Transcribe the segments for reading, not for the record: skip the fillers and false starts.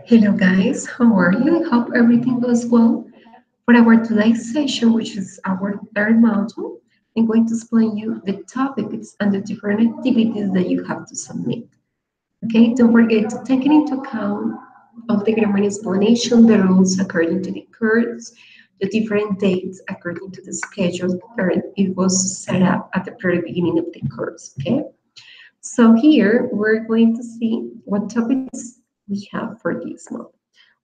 Hello guys, how are you? I hope everything goes well. For our today's session, which is our third module, I'm going to explain you the topics and the different activities that you have to submit. Okay, don't forget to take into account of the grammar explanation, the rules according to the course, the different dates according to the schedule that it was set up at the very beginning of the course. Okay, so here we're going to see what topics we have for this month.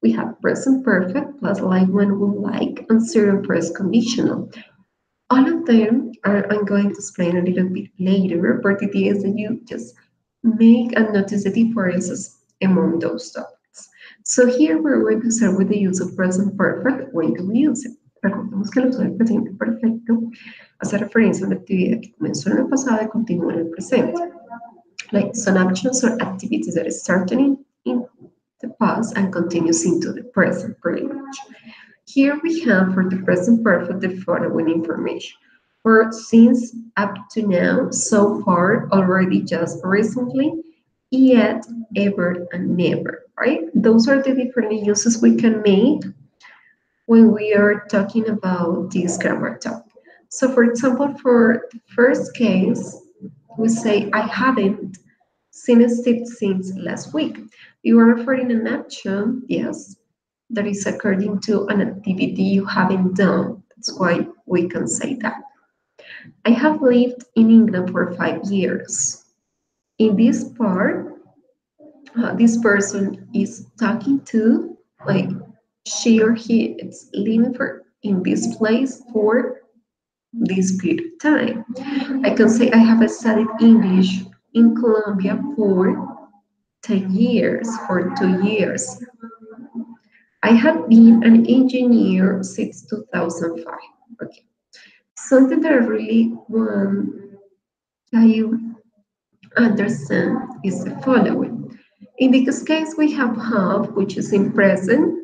We have present perfect plus like when we like and zero first conditional. All of them I'm going to explain a little bit later, but the idea is that you just make and notice the differences among those topics. So here we're going to start with the use of present perfect. When do we use it? Recordemos que el uso del presente perfecto hace referencia a una actividad que comenzó en el pasado y continúa en el presente. Like some actions or activities that started in the past and continues into the present, pretty much. Here we have for the present perfect the following information. For since up to now, so far, already, just recently, yet, ever, and never, right? Those are the different uses we can make when we are talking about this grammar topic. So for example, for the first case, we say, I haven't seen Steve since last week. You are referring an action, yes, that is according to an activity you haven't done. That's why we can say that. I have lived in England for 5 years. In this part, this person is talking to, like, she or he is living for in this place for this period of time. I can say I have studied English in Colombia for 10 years, for 2 years. I have been an engineer since 2005. Okay. Something that I really want that you understand is the following. In this case, we have, which is in present.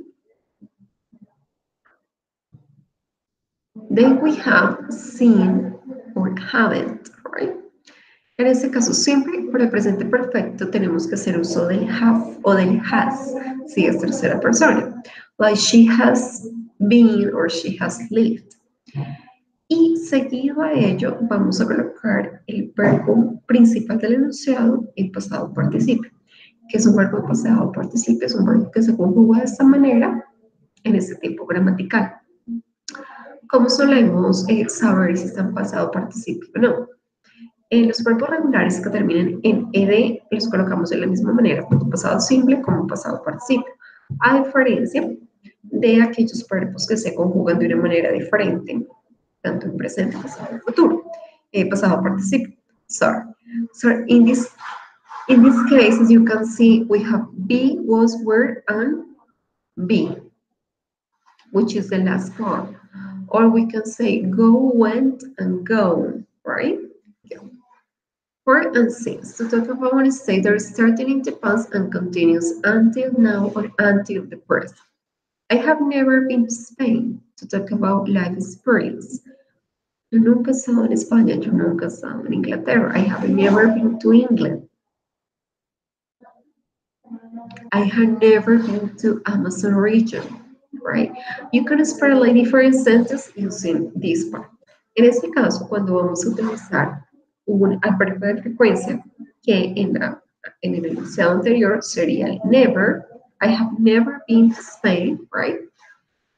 Then we have seen or haven't, right? En este caso, siempre por el presente perfecto tenemos que hacer uso del have o del has, si es tercera persona. Like she has been or she has lived. Y seguido a ello vamos a colocar el verbo principal del enunciado en pasado participio. Que es un verbo de pasado participio? Es un verbo que se conjuga de esta manera en este tiempo gramatical. ¿Cómo solemos saber si están pasado participio o no? Los verbos regulares que terminan en ed los colocamos de la misma manera, tanto pasado simple como pasado participio, a diferencia de aquellos verbos que se conjugan de una manera diferente, tanto en presente, pasado y futuro. Pasado participio. Sorry. So in this case, as you can see, we have be, was, were, and be, which is the last part. Or we can say go, went, and go, right? Yeah. For and since, to talk about one state that is starting in the past and continues until now or until the present. I have never been to Spain, to talk about life experience. Yo nunca he estado en España, yo nunca he estado en Inglaterra. I have never been to England. I have never been to Amazon region, right? You can spell like different sentences using this part. En este caso, cuando vamos a utilizar un adverbio de frecuencia que en el enunciado anterior sería el never. I have never been to Spain, right?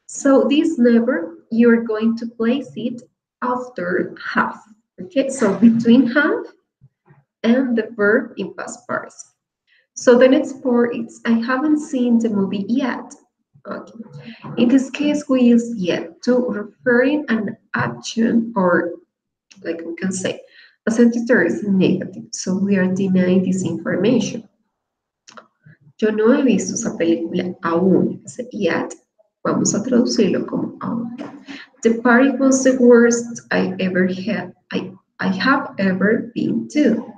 So this never, you're going to place it after have. Okay, so between have and the verb in past participle. So the next part is I haven't seen the movie yet. Okay. In this case, we use yet to referring an action, or like we can say, a sentence that is negative. So we are denying this information. Yo no he visto esa película aún. Yet, vamos a traducirlo como aún. The party was the worst I ever had. I have ever been to.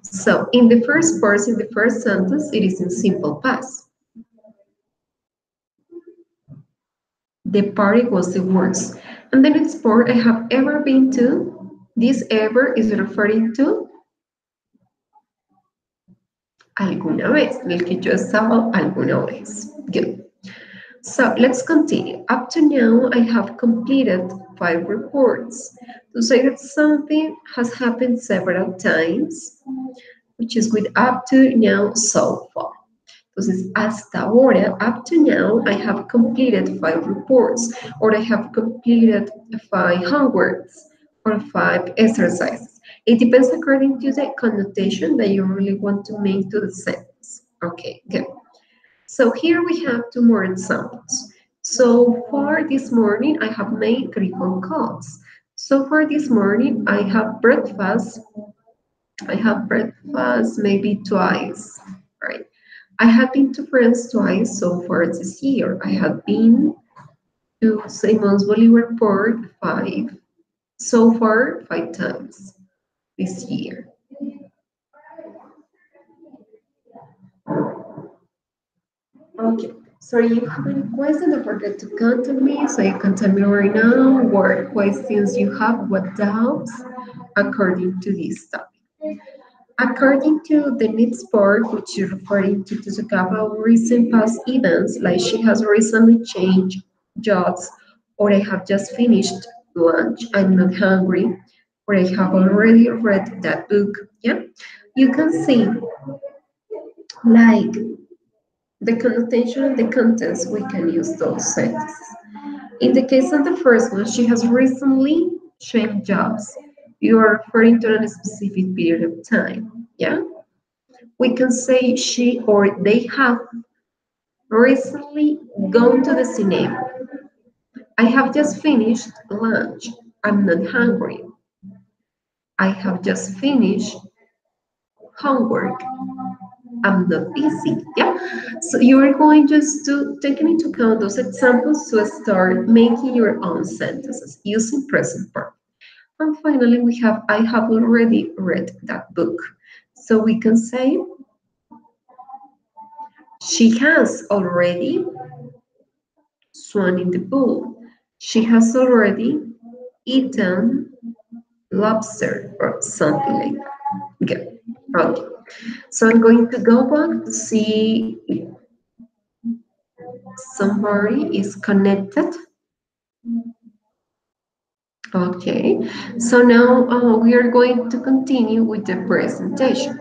So in the first part, in the first sentence, it is in simple past. The party was the worst. And the next part, I have ever been to. This ever is referring to Alguna vez, en el que yo he estado alguna vez. Good. So let's continue. Up to now, I have completed 5 reports. To say that something has happened several times, which is with up to now so far. Entonces, hasta ahora, up to now, I have completed 5 reports, or I have completed 5 homeworks, or 5 exercises. It depends according to the connotation that you really want to make to the sentence. Okay, good. So here we have 2 more examples. So far this morning, I have made 3 phone calls. So far this morning, I have breakfast maybe twice, right? I have been to France twice so far this year. I have been to Simons Bolivar Port so far 5 times this year. Okay, so you have any questions, don't forget to contact me so you can tell me right now what questions you have, what doubts according to this topic. According to the needs part, which is referring to the couple of recent past events, like she has recently changed jobs, or I have just finished lunch, I'm not hungry, or I have already read that book. Yeah, you can see like the connotation and the contents, we can use those sentences. In the case of the first one, she has recently changed jobs. You are referring to a specific period of time. Yeah, we can say she or they have recently gone to the cinema. I have just finished lunch. I'm not hungry. I have just finished homework. I'm not busy. Yeah. So you are going just to take into account those examples to start making your own sentences using present perfect. And finally, we have I have already read that book. So we can say she has already swam in the pool. She has already eaten lobster or something like that. Good. Okay. So I'm going to go back to see if somebody is connected. Okay, so now we are going to continue with the presentation.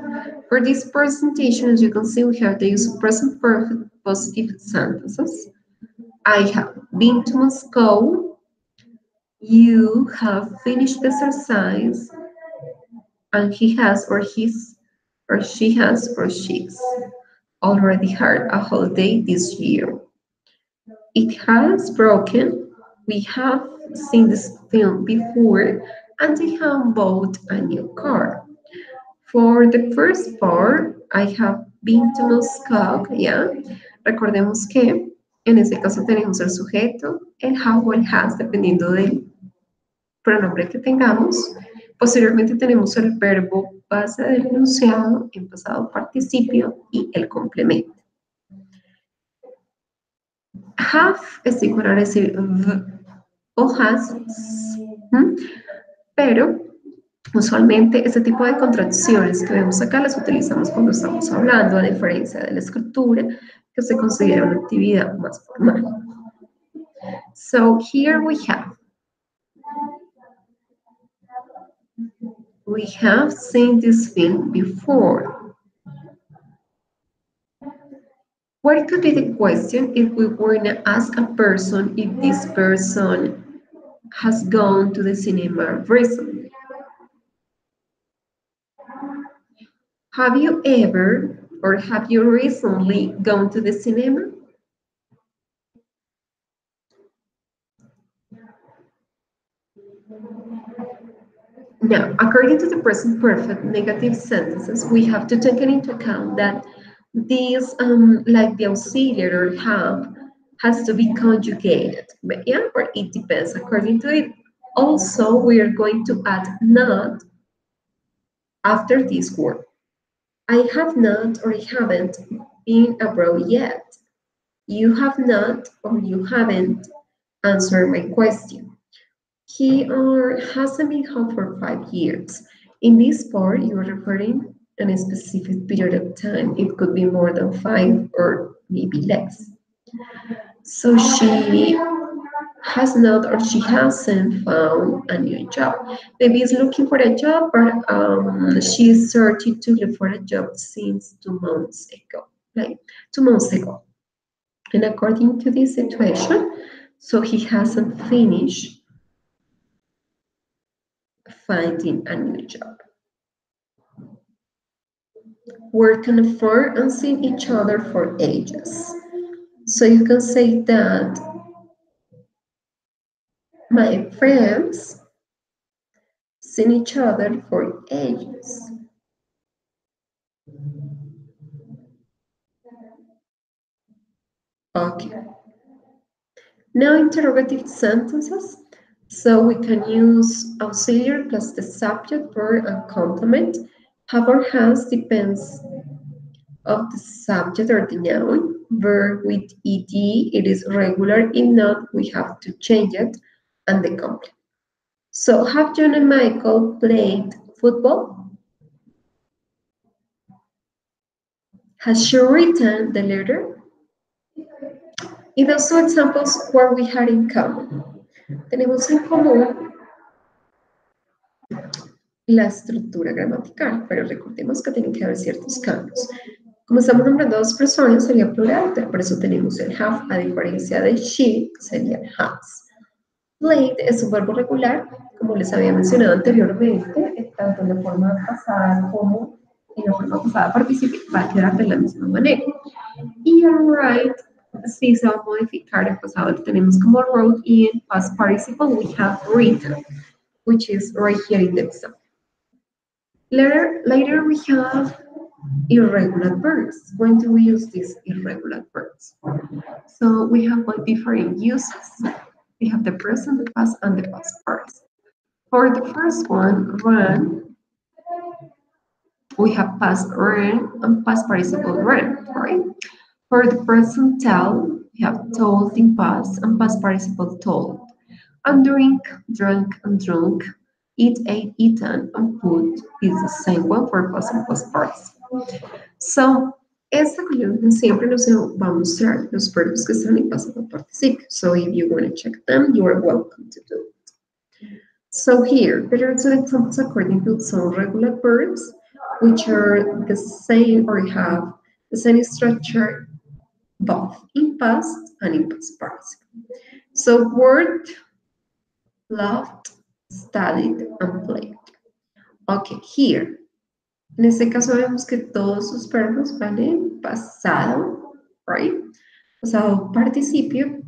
For this presentation, as you can see, we have the use of present perfect positive sentences. I have been to Moscow. You have finished the exercise. And he has or his or she has or she's already had a holiday this year. It has broken. We have seen this film before, and they have bought a new car. For the first part, I have been to Moscow, yeah. Recordemos que en este caso tenemos el sujeto, el have o el has, dependiendo del pronombre que tengamos. Posteriormente tenemos el verbo base del enunciado en pasado participio y el complemento. Have es igual a decir o has, pero usualmente este tipo de contracciones que vemos acá las utilizamos cuando estamos hablando, a diferencia de la escritura, que se considera una actividad más formal. So here we have seen this film before. What could be the question if we were to ask a person if this person has gone to the cinema recently? Have you ever or have you recently gone to the cinema? Now, according to the present perfect negative sentences, we have to take into account that these, like the auxiliary or have, has to be conjugated. But yeah, or it depends according to it. Also, we are going to add not after this word. I have not or I haven't been abroad yet. You have not or you haven't answered my question. He or hasn't been home for 5 years. In this part, you are referring in a specific period of time. It could be more than 5 or maybe less. So she has not or she hasn't found a new job. Maybe is looking for a job, but she is searching to look for a job since 2 months ago, like 2 months ago. And according to this situation, so he hasn't finished finding a new job. Working apart and seeing each other for ages. So you can say that my friends seen each other for ages. Okay. Now interrogative sentences. So we can use auxiliary plus the subject, verb, and complement. Have or has depends of the subject or the noun. Verb with ed, it is regular. If not, we have to change it, and the complement. So have John and Michael played football? Has she written the letter? Y those two examples where we had in common. Tenemos en común la estructura gramatical, pero recordemos que tienen que haber ciertos cambios. Como estamos nombrando a dos personas, sería plural, por eso tenemos el have, a diferencia de she, que sería has. Played es un verbo regular, como les había mencionado anteriormente, tanto en la forma pasada como en la forma pasada participe, va a quedar de la misma manera. Y write sí se va a modificar en pasado, lo tenemos como wrote, y en past participle we have written, which is right here in the example. Later we have irregular verbs. When do we use these irregular verbs? So we have different uses. We have the present, the past, and the past participle. For the first one, run, we have past ran and past participle ran, right? For the present tell, we have told in past and past participle told. And drink, drank, and drunk. Eat, ate, eaten, and put is the same one for past and past participle. So, esta columna siempre nos va a mostrar los verbos que están en pasado participio. So, if you want to check them, you are welcome to do it. So here, there are two examples according to some regular verbs, which are the same or have the same structure both in past and in past participle. So, worked, loved, studied, and played. Okay, here. En este caso vemos que todos sus verbos van en pasado, right? Pasado participio,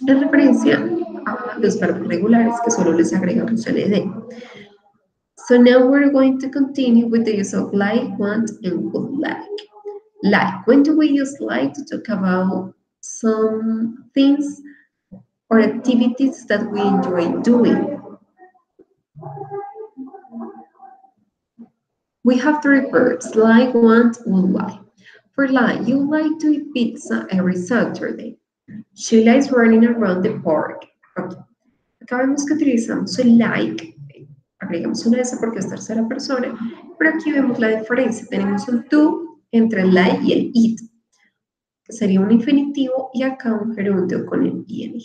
en referencia a los verbos regulares que solo les agregamos el ed. So now we're going to continue with the use of like, want, and would like. Like, when do we use like to talk about some things or activities that we enjoy doing? We have three verbs, like, want, would like. For like, you like to eat pizza every Saturday. She likes running around the park. Okay. Acá vemos que utilizamos el like, agregamos una S porque es tercera persona, pero aquí vemos la diferencia. Tenemos un to entre el like y el it, que sería un infinitivo, y acá un gerundio con el ing.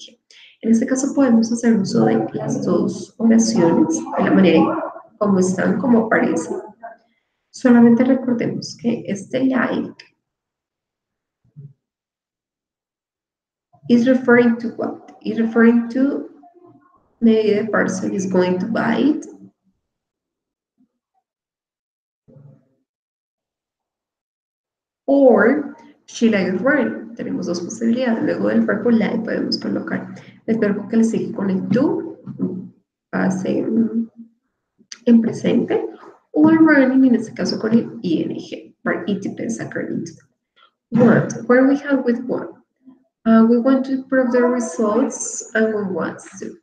En este caso podemos hacer uso de las dos oraciones de la manera como están, como aparecen. Solamente recordemos que este like is referring to what? Is referring to maybe the person is going to buy it, or she likes running. Tenemos dos posibilidades. Luego del verbo like podemos colocar el verbo que le sigue con el to, base en presente, o el running, en este caso con el ing, but it depends according to want. Where we have with one. We want to improve the results and we want to.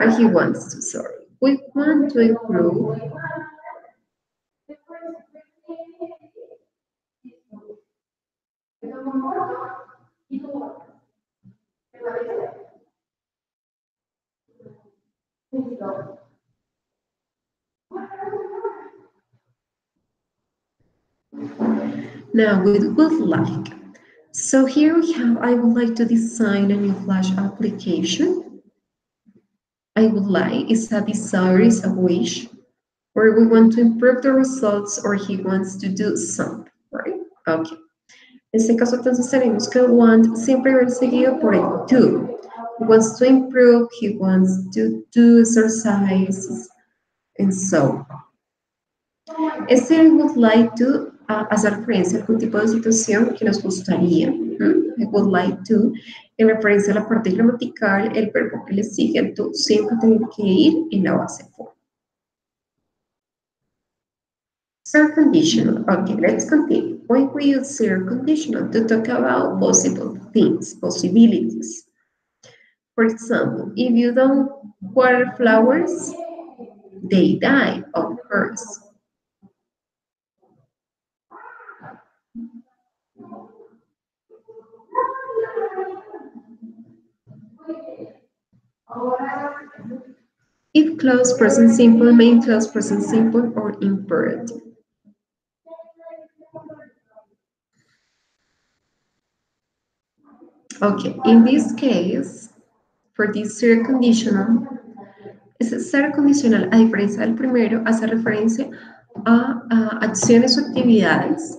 And he wants to, sorry. We want to improve Now we would like. So here we have, I would like to design a new Flash application. I would like is a desire, is a wish, or we want to improve the results, or he wants to do something, right? Okay. En este caso, entonces tenemos que want siempre va seguido por el do. He wants to improve, he wants to do exercises, and so on. Este I would like to hace referencia a algún tipo de situación que nos gustaría. I would like to, en referencia a la parte gramatical, el verbo que le sigue al to siempre tiene que ir en la base for. Ser conditional. Okay, let's continue. When we use ser conditional to talk about possible things, possibilities. For example, if you don't water flowers, they die, of course. If clause present simple, main clause present simple, or imperative. Okay, in this case, for this ser conditional, ese ser condicional, a diferencia del primero, hace referencia a acciones o actividades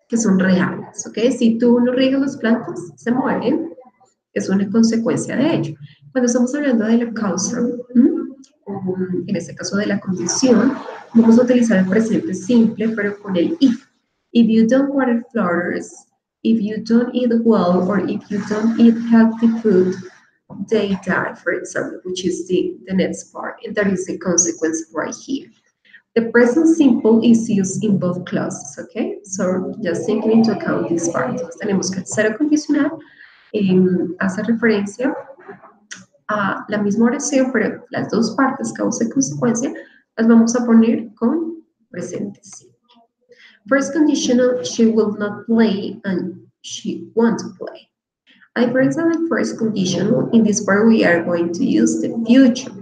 que son reales, ¿ok? Si tú no riegas las plantas, se mueren, es una consecuencia de ello. Cuando estamos hablando de la causa, en este caso de la condición, vamos a utilizar el presente simple, pero con el if. If you don't water flowers, if you don't eat well, or if you don't eat healthy food, they die, for example, which is the next part, and that is the consequence right here. The present simple is used in both clauses, okay? So just taking into account this part. Entonces, tenemos que el cero condicional hace referencia a la misma oración, pero las dos partes, causa y consecuencia, las vamos a poner con presente simple. First conditional, she will not play and she won't play. I present the first conditional. In this part, we are going to use the future.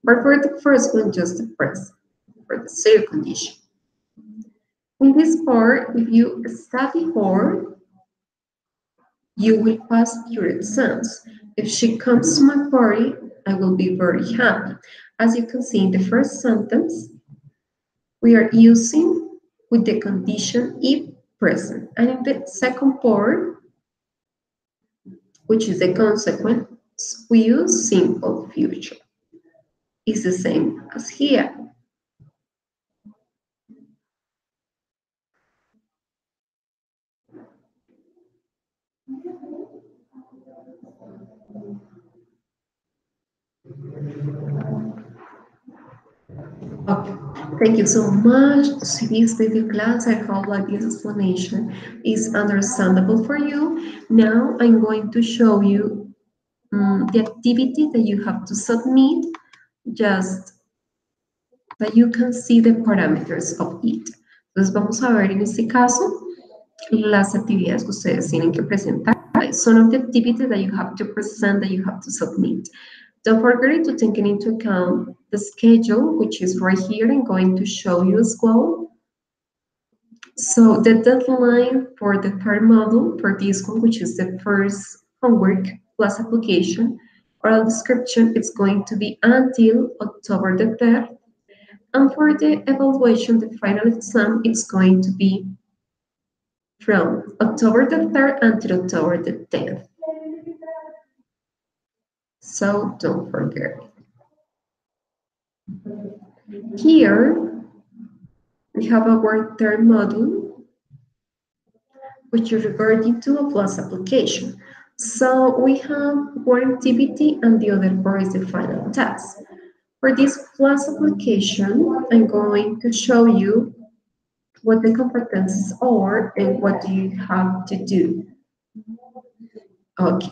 But for the first one, just the present, for the second condition. In this part, if you study hard, you will pass your exams. If she comes to my party, I will be very happy. As you can see in the first sentence, we are using with the condition if present. And in the second part, which is the consequence, we use simple future. It's the same as here. Okay, thank you so much. See this video class. I hope that this explanation is understandable for you. Now I'm going to show you the activity that you have to submit, just that you can see the parameters of it. Entonces vamos a ver en este caso las actividades que ustedes tienen que presentar. Some of the activities that you have to present, that you have to submit. Don't forget to take into account the schedule, which is right here. I'm going to show you as well. So the deadline for the third module for this one, which is the first homework plus application, oral description, it's going to be until October the 3rd. And for the evaluation, the final exam, it's going to be from October the 3rd until October the 10th. So don't forget. Here, we have our third module, which is regarding to a plus application. So we have one activity and the other part is the final task. For this plus application, I'm going to show you what the competencies are and what do you have to do. Okay.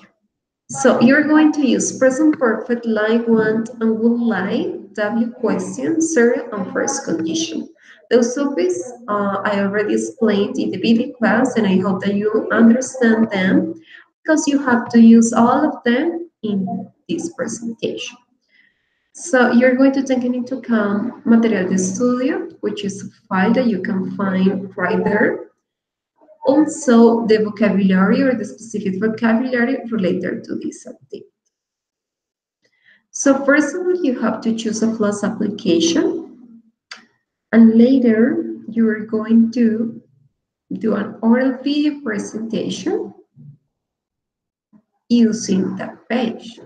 So you're going to use present perfect, like, want, and would like, W question, serial, and first condition. Those topics I already explained in the video class, and I hope that you understand them because you have to use all of them in this presentation. So you're going to take into account Material de Estudio, which is a file that you can find right there. Also, the vocabulary or the specific vocabulary related to this activity. So first of all, you have to choose a floss application, and later you are going to do an oral video presentation using that page.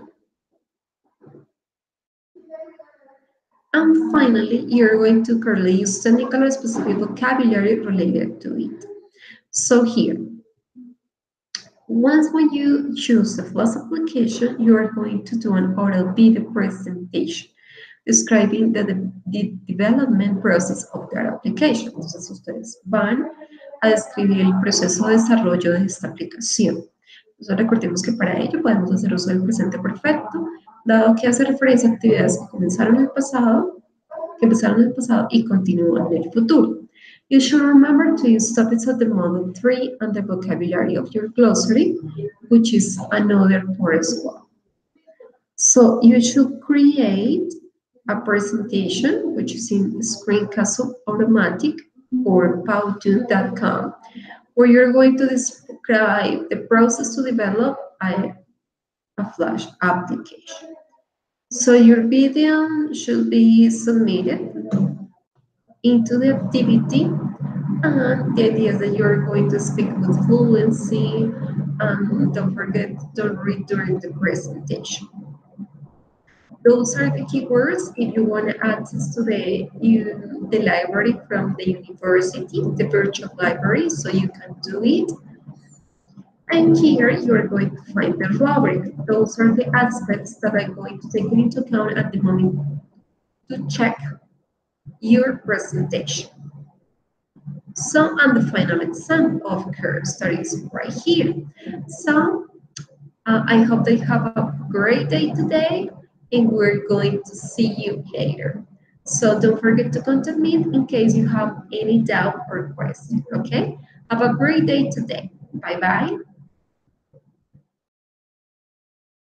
And finally, you're going to currently use technical or specific vocabulary related to it. So here, once when you choose the floss application, you are going to do an oral video presentation describing the development process of that application. Entonces, ustedes van a describir el proceso de desarrollo de esta aplicación. Entonces, recordemos que para ello podemos hacer uso del presente perfecto, dado que hace referencia a actividades que comenzaron en el pasado, y continúan en el futuro. You should remember to use topics of the Model 3 and the vocabulary of your glossary, which is another part as well. So you should create a presentation, which is in Screencast Automatic or powtoon.com, where you're going to describe the process to develop a Flash application. So your video should be submitted into the activity, and the idea is that you're going to speak with fluency, and don't forget, don't read during the presentation. Those are the keywords. If you want access to the library from the university, the virtual library, so you can do it. And here you're going to find the rubric. Those are the aspects that I'm going to take into account at the moment to check your presentation. So, and the final exam, of course, that is right here. So, I hope that you have a great day today, and we're going to see you later. So don't forget to contact me in case you have any doubt or question, okay? Have a great day today. Bye-bye.